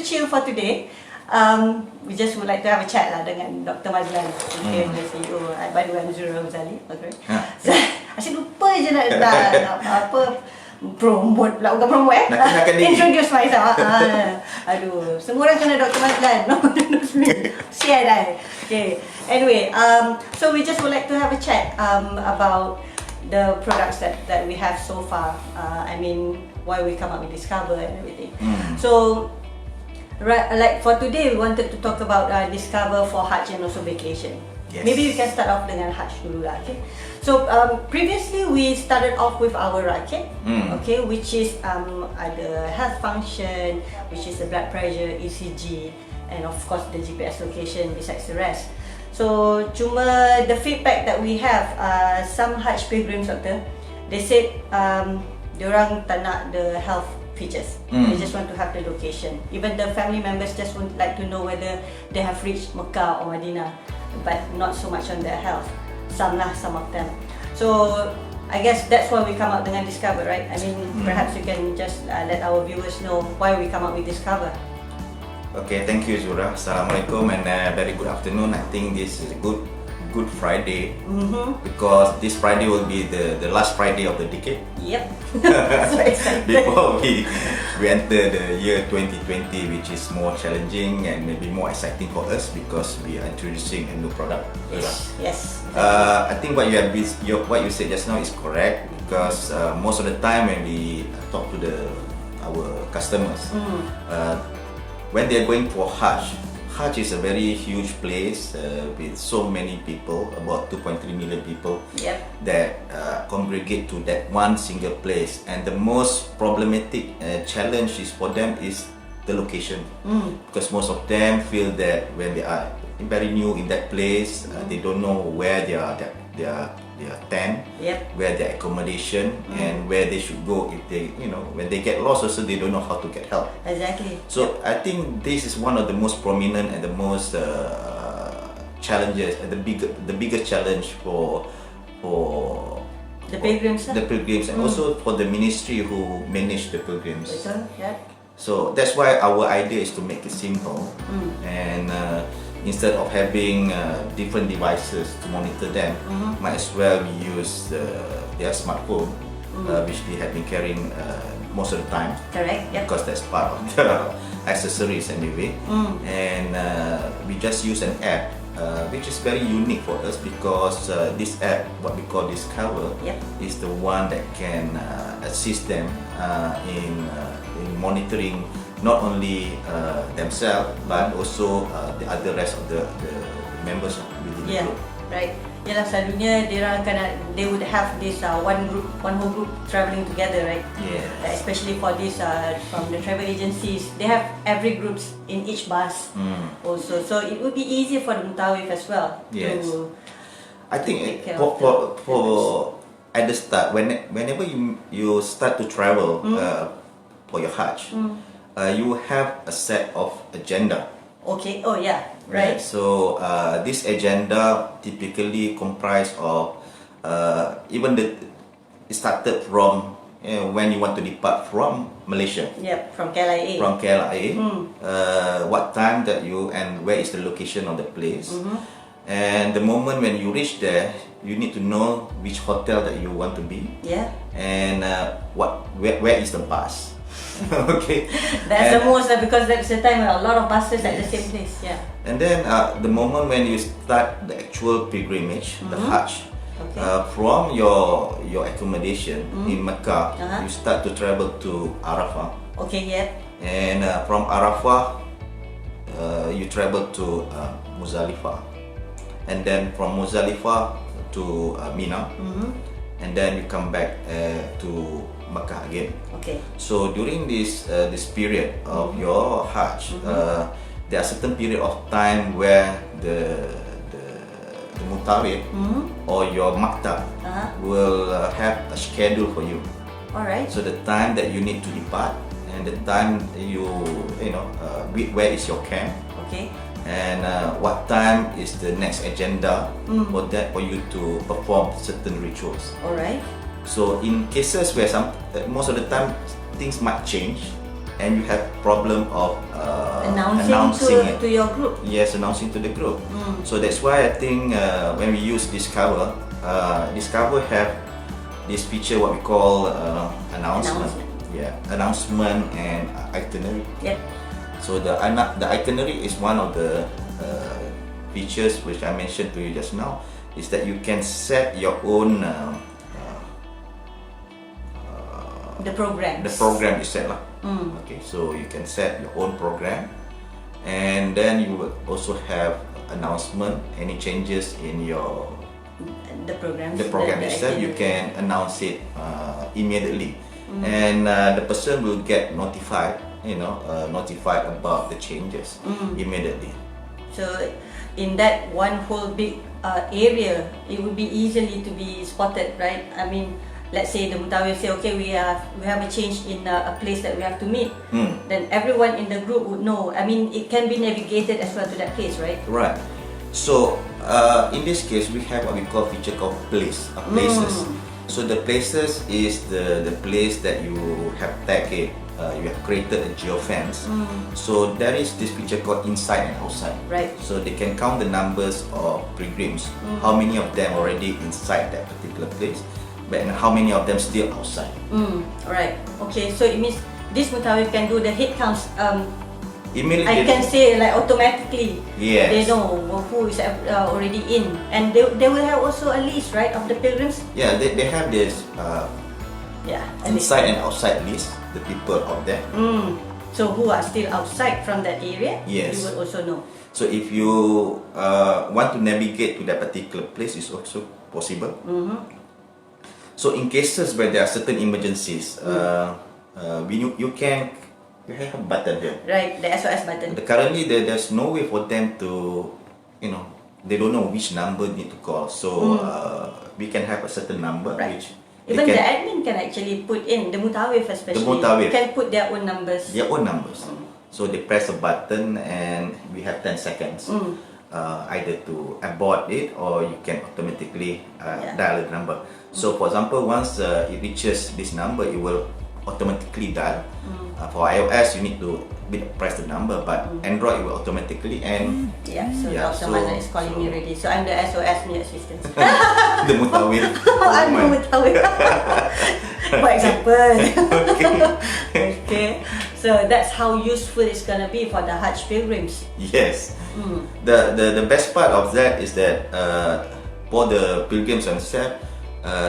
chill for today. We just would like to have a chat lah dengan Dr. Mazlan, okay, the CEO. By the way, I'm Zura Huzali. Okay. So, asyik lupa je nak apa promote pula, bukan promote introduce myself. Aduh, semua orang kena Dr. Mazlan. Share dah. Okay. Anyway, so we just would like to have a chat about the products that we have so far. I mean, why we come up with Discover and everything. So, right, like for today, we wanted to talk about Discover for Hajj and also vacation. Yes. Maybe we can start off dengan Hajj dulu lah, okay? So previously we started off with our racket, okay, which is ada health function, which is the blood pressure, ECG, and of course the GPS location besides the rest. So cuma the feedback that we have, some Hajj pilgrims doctor, they said diorang tak nak the health features. They just want to have the location. Even the family members just would like to know whether they have reached Mecca or Medina, but not so much on their health. Some of them. So I guess that's why we come up dengan Discover, right? I mean, perhaps you can just let our viewers know why we come up with Discover. Okay, thank you Zura. Assalamualaikum and very good afternoon. I think this is a Good Friday because this Friday will be the last Friday of the decade. Yep. So excited. Before we enter the year 2020, which is more challenging and maybe more exciting for us because we are introducing a new product. Yes. I think what you said just now is correct because most of the time when we talk to our customers, when they are going for Hajj is a very huge place with so many people, about 2.3 million people that congregate to that one single place. And the most problematic challenge is for them is the location, because most of them feel that when they are very new in that place, they don't know where their tent, where their accommodation, and where they should go if they, when they get lost also they don't know how to get help. Exactly. So I think this is one of the most prominent and the most challenges and the biggest challenge for the pilgrims, and also for the ministry who manage the pilgrims. Betul, So that's why our idea is to make it simple and instead of having different devices to monitor them, might as well we use their smartphone, which they have been carrying most of the time. Correct. Because that's part of the accessories anyway. And we just use an app, which is very unique for us because this app, what we call Discover, is the one that can assist them in monitoring not only themselves but also the other rest of the members within the group. Right. Yalah, selalunya they would have this one whole group traveling together, right? Yeah. Especially for this from the travel agencies, they have every groups in each bus also, so it would be easier for the Mutawif as well. Yes. I think for at the start, whenever you start to travel for your Hajj, you have a set of agenda. Okay. Oh yeah. Right. So this agenda typically comprised of it started from when you want to depart from Malaysia. Yep. From KLIA. What time that and where is the location of the place. And the moment when you reach there, you need to know which hotel that you want to be. Yeah. And where is the bus. Okay. That's the most, because that's the time a lot of buses at the same place. Yeah. And then the moment when you start the actual pilgrimage, the Hajj, from your accommodation in Mecca, you start to travel to Arafah. Okay. Yeah. And from Arafah, you travel to Muzdalifah, and then from Muzdalifah to Mina, and then you come back to Mecca again. Okay. So during this period of your Hajj, there are certain period of time where the Mutawif or your maktab will have a schedule for you. Alright. So the time that you need to depart and the time where is your camp. Okay. And what time is the next agenda for you to perform certain rituals. Alright. So in cases where most of the time things might change and you have problem of announcing to your group. Yes, announcing to the group. So that's why I think when we use Discover, Discover have this feature what we call announcement. Yeah, announcement and itinerary. Yep. So the itinerary is one of the features which I mentioned to you just now, is that you can set your own the program. The program is set lah. Okay, so you can set your own program, and then you will also have announcement, any changes in your the program itself. You can announce it immediately, and the person will get notified. Notified about the changes immediately. So in that one whole big area, it would be easily to be spotted, right? I mean, let's say the mutawif say, okay, we have a change in a place that we have to meet. Then everyone in the group would know. I mean, it can be navigated as well to that place, right? Right. So in this case, we have what we call feature called places. So the places is the place that you have tagged it. You have created a geofence. So there is this feature called inside and outside. Right. So they can count the numbers of pilgrims, how many of them already inside that particular place, but how many of them still outside. Right. Okay. So it means this mutawif can do the head counts. Immediately. I can say like automatically. Yes. They know who is already in, and they will have also a list, right, of the pilgrims. Yeah, they have this inside and outside list. The people out there. So who are still outside from that area, yes, you will also know. So if you want to navigate to that particular place, it's also possible. So in cases where there are certain emergencies, you have a button here. Right, the SOS button. Currently, there's no way for them to, they don't know which number need to call. So we can have a certain number, right, which even the admin can actually put in, the mutawif especially, can put their own numbers. Their own numbers. So they press a button and we have 10 seconds either to abort it or you can automatically dial the number. So for example, once it reaches this number, it will automatically dial. For iOS, you need to press the number, but Android will automatically and Dr. Mazlan is calling me already. So I'm the SOS new assistant. The mutawif. I'm the mutawif. For example. Okay. So that's how useful it's gonna be for the Hajj pilgrims. Yes. The best part of that is that for the pilgrims themselves,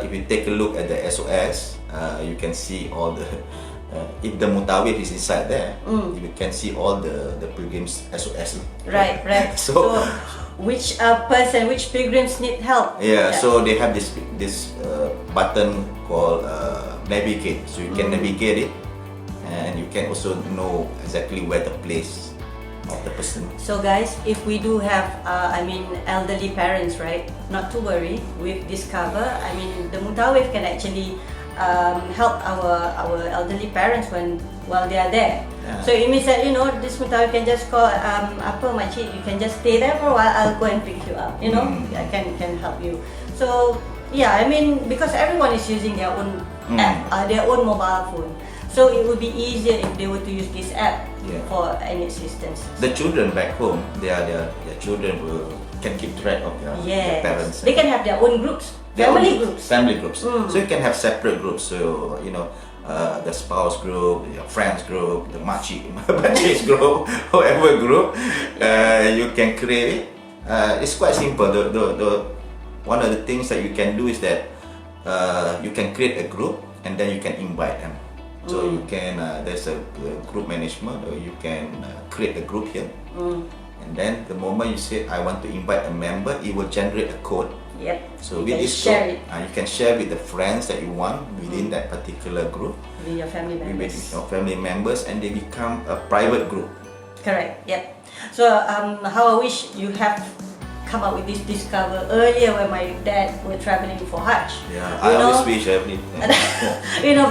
if you take a look at the SOS, you can see all the if the mutawif is inside there, you can see all the pilgrims SOS. Right. So which pilgrims need help? So they have this button called navigate. So you can navigate it, and you can also know exactly where the place of the person. So guys, if we do have elderly parents, right, not to worry, with Discover, the mutawif can actually help our elderly parents while they are there. So it means that this mutawif can just call makcik, you can just stay there for a while, I'll go and pick you up. I can help you. So because everyone is using their own app, their own mobile phone, so it would be easier if they were to use this app for any assistance. The children back home, their children can keep track of their parents. They can have their own groups. Family groups. So you can have separate groups. So the spouse group, your friends group, the makcik's group, whatever group, you can create it. It's quite simple. The one of the things that you can do is that you can create a group and then you can invite them. So you can there's a group management, or you can create a group here. And then the moment you say I want to invite a member, it will generate a code. So with this code, you can share with the friends that you want within that particular group, with your family members. With your family members, and they become a private group. Correct. So how I wish you have come up with this Discover earlier when my dad were traveling for Hajj. I always wish I did.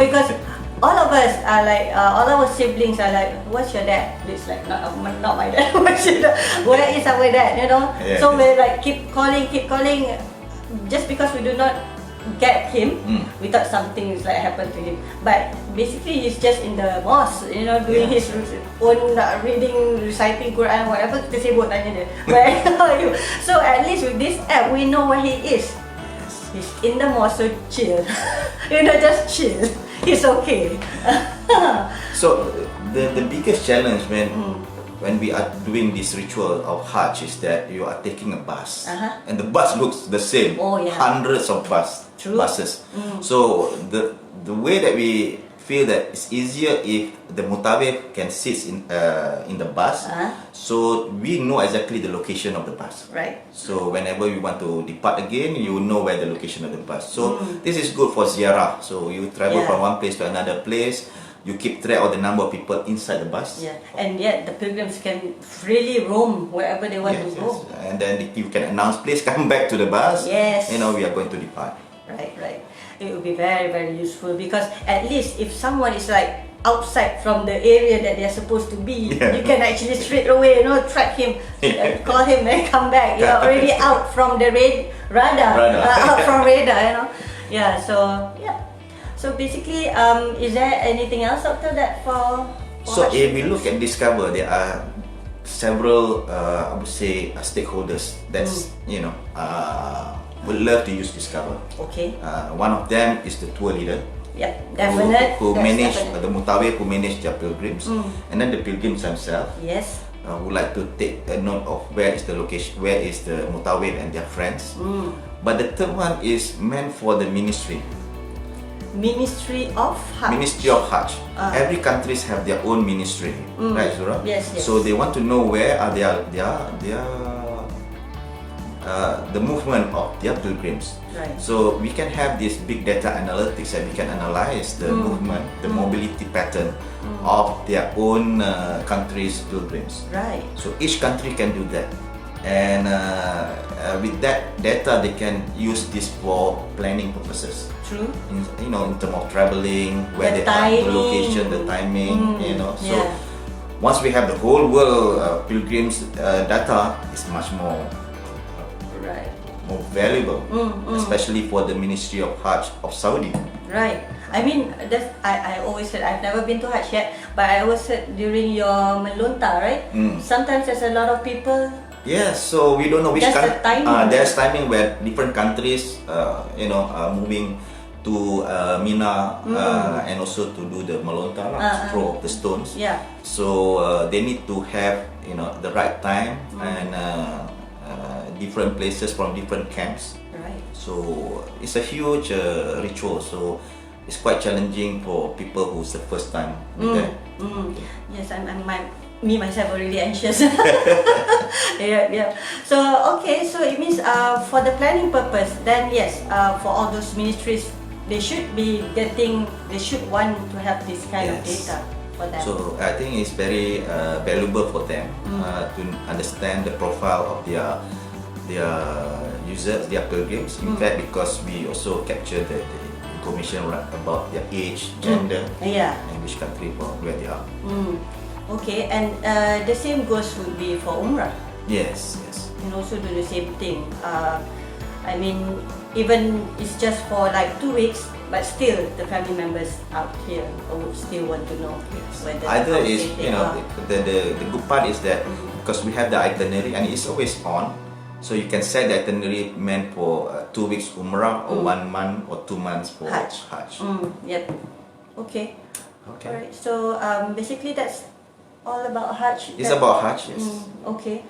Because all of us are like, all our siblings are like, what's your dad? It's like, not my dad. What's your dad? Where is our dad? So we like keep calling, just because we do not get him. We thought something is like happened to him, but basically he's just in the mosque, you know, doing his own reading, reciting Quran, whatever. Kita sibuk tanya dia, where are you? So at least with this app, we know where he is. He's in the mosque, so chill. You know, just chill. He's okay. So the biggest challenge when we are doing this ritual of Hajj is that you are taking a bus, and the bus looks the same. Oh, yeah. Hundreds of buses. So the way that we feel that it's easier if the mutawif can sit in the bus, so we know exactly the location of the bus. Right. So whenever we want to depart again, you know where the location of the bus. So this is good for ziarah. So you travel from one place to another place. You keep track of the number of people inside the bus. Yeah, and yet the pilgrims can freely roam wherever they want to go. And then you can announce, please come back to the bus. Yes. You know, we are going to depart. Right. It will be very, very useful because at least if someone is like outside from the area that they are supposed to be, you can actually straight away, you know, track him, call him and come back. You're already out from the radar. Out from radar, you know. Yeah, so yeah. So basically, is there anything else after that for So Hajj? if we look at Discover, there are several, I would say, stakeholders that's you know would love to use Discover. Okay. One of them is the tour leader. Yep, definite. Who manage definite. the mutawif who manage their pilgrims, and then the pilgrims themselves. Yes. Would like to take a note of where is the location, where is the mutawif and their friends. But the third one is meant for the ministry. Ministry of Hajj. Ministry of Hajj. Every countries have their own ministry, right, Zura? Yes. So they want to know where are the movement of their pilgrims. Right. So we can have this big data analytics and we can analyze the movement, the mobility pattern of their own country's pilgrims. Right. So each country can do that, and with that data they can use this for planning purposes. True. In terms of traveling, where The they are, the timing. location, the timing, So Yeah. once we have the whole world pilgrims data, it's much more Right. more valuable, especially for the Ministry of Hajj of Saudi. Right. I mean, I always said I've never been to Hajj yet, but I always said during your melonta, right? Sometimes there's a lot of people. Yes, so we don't know which That's the timing. there's timing where different countries, are moving to Mina and also to do the melonta, throw of the stones. Yeah. So they need to have the right time and different places from different camps. Right. So it's a huge ritual. So it's quite challenging for people who's the first time with that. Yes, me myself already anxious. Yeah. So okay, so it means for the planning purpose, then yes, for all those ministries, they should want to have this kind of data for them. So I think it's very valuable for them to understand the profile of their users, their pilgrims. In fact, because we also capture the information about their age, gender, and which country where they are. Okay, and the same goes would be for Umrah. Yes. And also do the same thing. I mean, even it's just for like 2 weeks, but still the family members out here would still want to know whether Either how is safe they are. the good part is that because we have the itinerary and it's always on, so you can set the itinerary meant for 2 weeks Umrah or 1 month or 2 months for Hajj. Yep. Okay. Alright. So basically that's all about Hajj. It's about Hajj, yes. Okay.